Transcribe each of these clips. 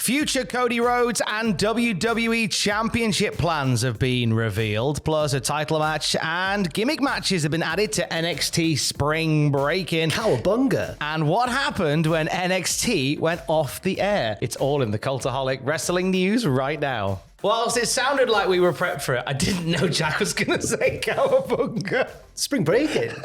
Future Cody Rhodes and WWE Championship plans have been revealed, plus a title match and gimmick matches have been added to NXT Spring Breakin. Cowabunga. And what happened when NXT went off the air? It's all in the Cultaholic Wrestling news right now. Whilst it sounded like we were prepped for it, I didn't know Jack was going to say cowabunga. Spring Breakin.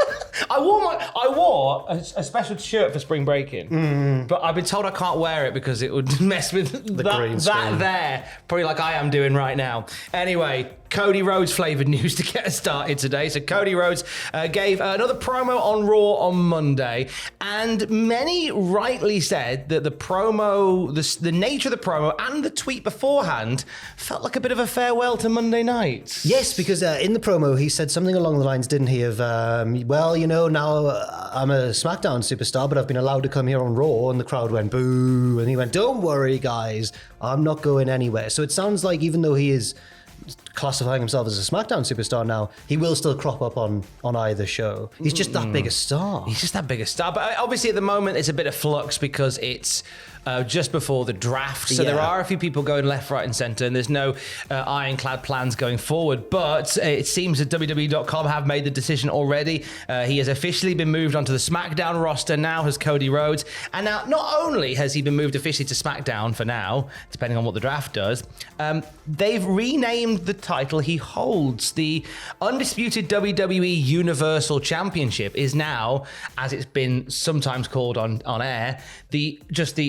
I wore a special shirt for Spring Breakin, but I've been told I can't wear it because it would mess with that there, probably like I am doing right now. Anyway, Cody Rhodes flavored news to get us started today. So Cody Rhodes gave another promo on Raw on Monday, and many rightly said that the promo, the nature of the promo and the tweet beforehand felt like a bit of a farewell to Monday night. Yes, because in the promo he said something along the lines, didn't he, of, well, you know, now I'm a SmackDown superstar, but I've been allowed to come here on Raw, and the crowd went boo, and he went, don't worry, guys, I'm not going anywhere. So it sounds like even though he is classifying himself as a SmackDown superstar now, he will still crop up on either show. He's just that big a star. He's just that big a star. But obviously at the moment it's a bit of flux because it's just before the draft. So there are a few people going left, right and centre, and there's no ironclad plans going forward. But it seems that WWE.com have made the decision already. He has officially been moved onto the SmackDown roster now, has Cody Rhodes. And now not only has he been moved officially to SmackDown for now, depending on what the draft does, they've renamed the title he holds. The undisputed WWE Universal Championship is now, as it's been sometimes called on air, the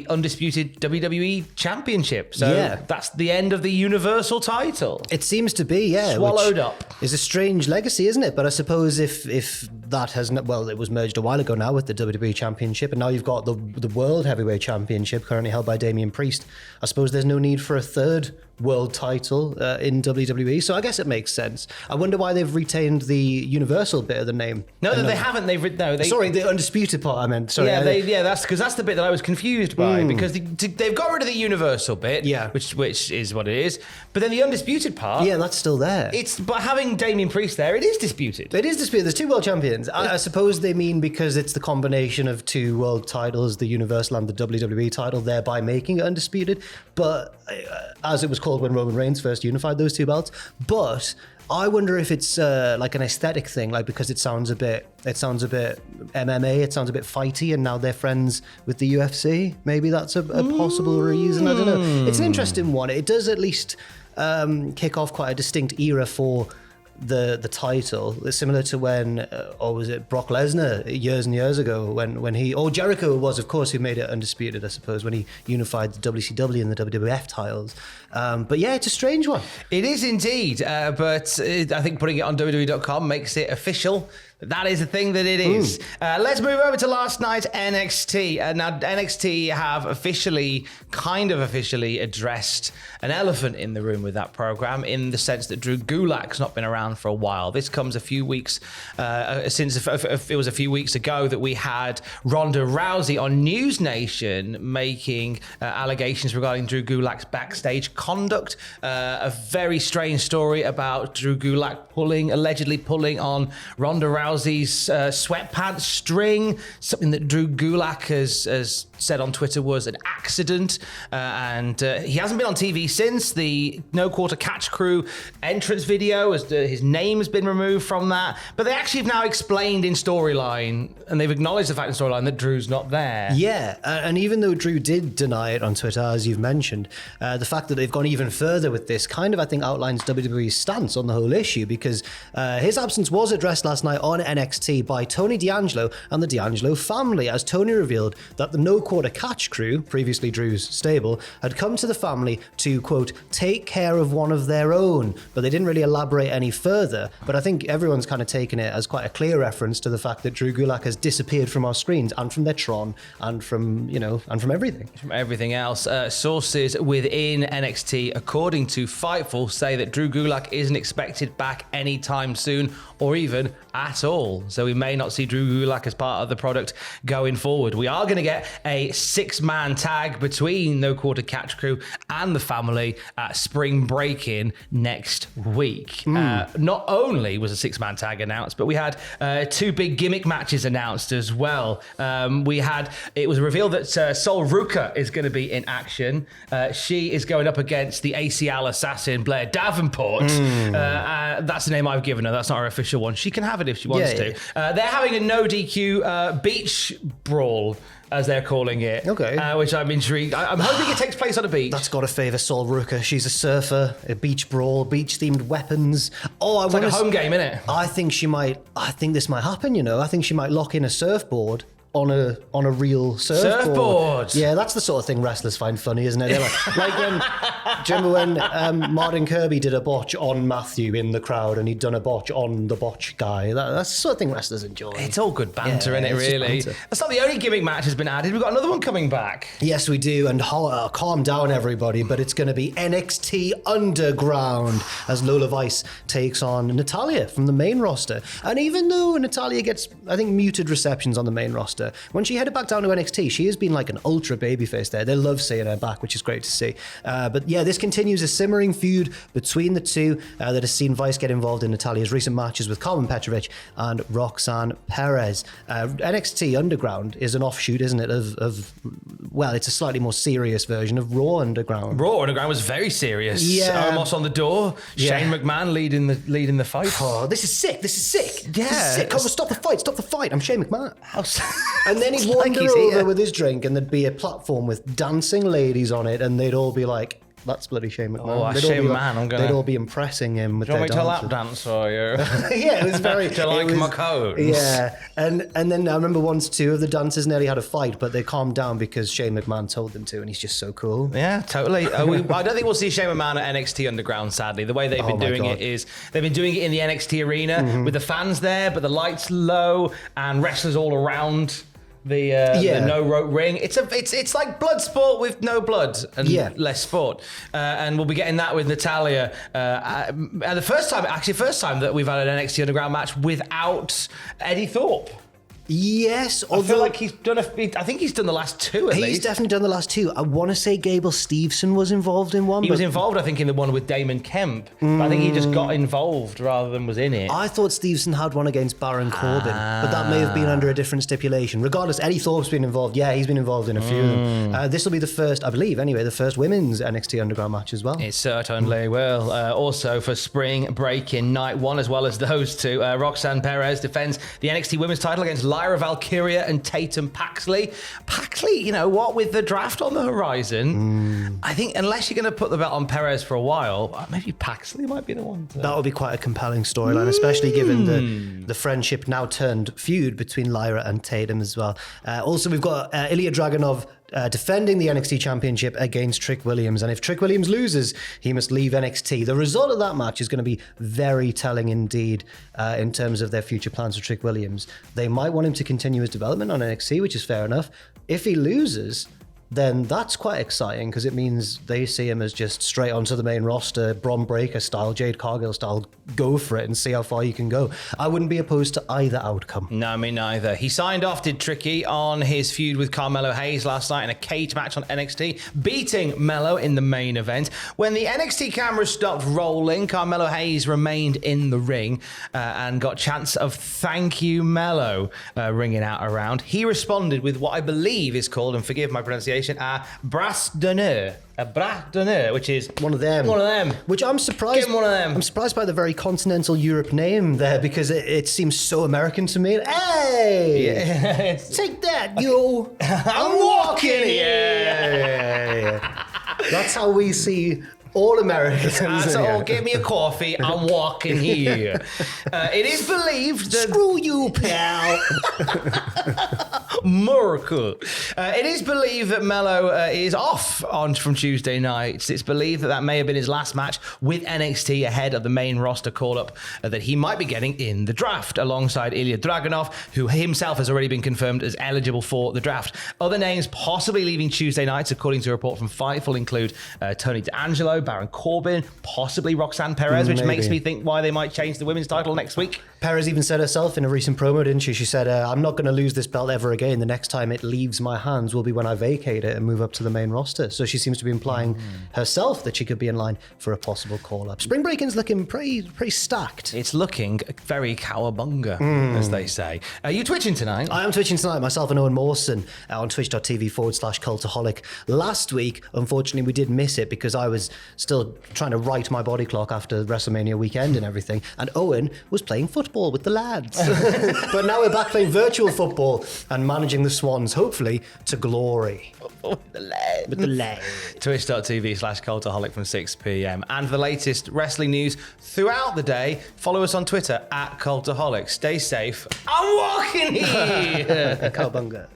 undisputed WWE Championship. So that's the end of the Universal title. It seems to be, swallowed up. Is a strange legacy, isn't it? But I suppose if that hasn't, well, it was merged a while ago now with the WWE Championship, and now you've got the World Heavyweight Championship currently held by Damian Priest. I suppose there's no need for a third world title in WWE, so I guess it makes sense. I wonder why they've retained the Universal bit of the name. No, they haven't. Sorry, the undisputed part. I meant. Sorry. That's because that's the bit that I was confused by because they've got rid of the Universal bit, which is what it is. But then the undisputed part, that's still there. It's by having Damian Priest there, it is disputed. It is disputed. There's two world champions. I suppose they mean because it's the combination of two world titles, the Universal and the WWE title, thereby making it undisputed. But as it was called when Roman Reigns first unified those two belts. But I wonder if it's like an aesthetic thing, like because it sounds a bit MMA, it sounds a bit fighty, and now they're friends with the UFC. Maybe that's a possible reason. I don't know. It's an interesting one. It does at least kick off quite a distinct era for the title. It's similar to when, or was it Brock Lesnar years and years ago when he, or Jericho was, of course, who made it undisputed, I suppose, when he unified the WCW and the WWF titles. But yeah, it's a strange one. It is indeed, but I think putting it on WWE.com makes it official. That is the thing that it is. Let's move over to last night's NXT. Now, NXT have kind of officially addressed an elephant in the room with that program, in the sense that Drew Gulak's not been around for a while. This comes a few weeks since it was a few weeks ago that we had Ronda Rousey on News Nation making allegations regarding Drew Gulak's backstage conduct. A very strange story about Drew Gulak allegedly pulling on Ronda Rousey's sweatpants string, something that Drew Gulak has said on Twitter was an accident, and he hasn't been on TV since. The No Quarter Catch Crew entrance video, his name has been removed from that, but they actually have now explained in storyline, and they've acknowledged the fact in storyline that Drew's not there. Yeah, and even though Drew did deny it on Twitter, as you've mentioned, the fact that they've gone even further with this kind of, I think, outlines WWE's stance on the whole issue, because his absence was addressed last night on NXT by Tony D'Angelo and the D'Angelo family, as Tony revealed that the No Quarter Catch Crew, previously Drew's stable, had come to the family to, quote, take care of one of their own, but they didn't really elaborate any further. But I think everyone's kind of taken it as quite a clear reference to the fact that Drew Gulak has disappeared from our screens and from their Tron and from, and from everything. From everything else. Sources within NXT, according to Fightful, say that Drew Gulak isn't expected back anytime soon, or even at all. all. So we may not see Drew Gulak as part of the product going forward. We are going to get a 6-man tag between No Quarter Catch Crew and the family at Spring Breakin next week. Not only was a 6-man tag announced, but we had 2 big gimmick matches announced as well. It was revealed that Sol Ruka is going to be in action. She is going up against the ACL assassin Blair Davenport. That's the name I've given her. That's not her official one. She can have it if she wants to. They're having a no DQ beach brawl, as they're calling it. Okay. Which I'm intrigued. I'm hoping it takes place on a beach. That's got to favour Sol Ruka. She's a surfer, a beach brawl, beach-themed weapons. Oh, it's like a home game, innit? I think this might happen, you know. I think she might lock in a surfboard on a real surfboard. Yeah, that's the sort of thing wrestlers find funny, isn't it? They're like when, do you remember when Martin Kirby did a botch on Matthew in the crowd and he'd done a botch on the botch guy? That's the sort of thing wrestlers enjoy. It's all good banter, isn't it, really? That's not the only gimmick match has been added. We've got another one coming back. Yes, we do. And calm down, everybody, but it's going to be NXT Underground as Lola Vice takes on Natalya from the main roster. And even though Natalya gets, I think, muted receptions on the main roster, when she headed back down to NXT, she has been like an ultra babyface there. They love seeing her back, which is great to see. But yeah, this continues a simmering feud between the two that has seen Vice get involved in Natalya's recent matches with Carmen Petrovic and Roxanne Perez. NXT Underground is an offshoot, isn't it, well, it's a slightly more serious version of Raw Underground. Raw Underground was very serious. Yeah. Omos on the door. Yeah. Shane McMahon leading the fight. Oh, this is sick. Yeah. This is sick. Come on, stop the fight. I'm Shane McMahon. And then he'd Like wander he's over here. with his drink and there'd be a platform with dancing ladies on it and they'd all be like, that's bloody Shane McMahon. Shane McMahon. They'd all be impressing him with Do you their want me to lap dances. dance for you? Yeah, it was very... Do you like my codes? Yeah, and then I remember once 2 of the dancers nearly had a fight, but they calmed down because Shane McMahon told them to, and he's just so cool. Yeah, totally. I don't think we'll see Shane McMahon at NXT Underground, sadly. The way they've been doing it is they've been doing it in the NXT arena with the fans there, but the lights low and wrestlers all around the no rope ring. It's like blood sport with no blood and less sport. And we'll be getting that with Natalya. And the first time that we've had an NXT Underground match without Eddie Thorpe. Yes, I feel like he's done I think he's done the last 2 at least. He's definitely done the last 2. I want to say Gable Steveson was involved in one. He was involved, I think, in the one with Damon Kemp. But I think he just got involved rather than was in it. I thought Steveson had one against Baron Corbin, but that may have been under a different stipulation. Regardless, Eddie Thorpe's been involved. Yeah, he's been involved in a few of them. This will be the first, I believe, anyway, the first women's NXT Underground match as well. It certainly will. Also for Spring Breakin Night 1, as well as those 2, Roxanne Perez defends the NXT Women's title against Lyra Valkyria and Tatum Paxley. Paxley, you know what, with the draft on the horizon, I think unless you're going to put the belt on Perez for a while, maybe Paxley might be the one to... That would be quite a compelling storyline, especially given the friendship now turned feud between Lyra and Tatum as well. Also, we've got Ilya Dragunov defending the NXT Championship against Trick Williams. And if Trick Williams loses, he must leave NXT. The result of that match is going to be very telling indeed in terms of their future plans for Trick Williams. They might want him to continue his development on NXT, which is fair enough. If he loses, then that's quite exciting because it means they see him as just straight onto the main roster, Bron Breakker style, Jade Cargill style, go for it and see how far you can go. I wouldn't be opposed to either outcome. No, me neither. He signed off, did Tricky, on his feud with Carmelo Hayes last night in a cage match on NXT, beating Melo in the main event. When the NXT cameras stopped rolling, Carmelo Hayes remained in the ring and got chants of "Thank you, Melo" ringing out around. He responded with what I believe is called, and forgive my pronunciation, a bras d'honneur. A bras d'honneur, which is one of them. Which I'm surprised. Give him one of them. I'm surprised by the very continental Europe name there because it seems so American to me. Hey, yeah. Take that, you! I'm walking here. Yeah. That's how we see all Americans. That's all. Give me a coffee. I'm walking here. It is believed that... Screw you, pal. Miracle. It is believed that Melo is off from Tuesday nights. It's believed that may have been his last match with NXT ahead of the main roster call-up that he might be getting in the draft alongside Ilya Dragunov, who himself has already been confirmed as eligible for the draft. Other names possibly leaving Tuesday nights, according to a report from Fightful, include Tony D'Angelo, Baron Corbin, possibly Roxanne Perez, which makes me think why they might change the women's title next week. Perez even said herself in a recent promo, didn't she? She said, I'm not going to lose this belt ever again. The next time it leaves my hands will be when I vacate it and move up to the main roster. So she seems to be implying herself that she could be in line for a possible call-up. Spring Breakin's looking pretty stacked. It's looking very cowabunga, as they say. Are you twitching tonight? I am twitching tonight, myself and Owen Mawson, on twitch.tv/Cultaholic. Last week, unfortunately, we did miss it because I was still trying to right my body clock after WrestleMania weekend and everything. And Owen was playing football with the lads. But now we're back playing virtual football and managing the Swans, hopefully, to glory. With the lads. With the lads. Twitch.tv/Cultaholic from 6 p.m. And for the latest wrestling news throughout the day, follow us on Twitter @Cultaholic. Stay safe. I'm walking here. Cowabunga.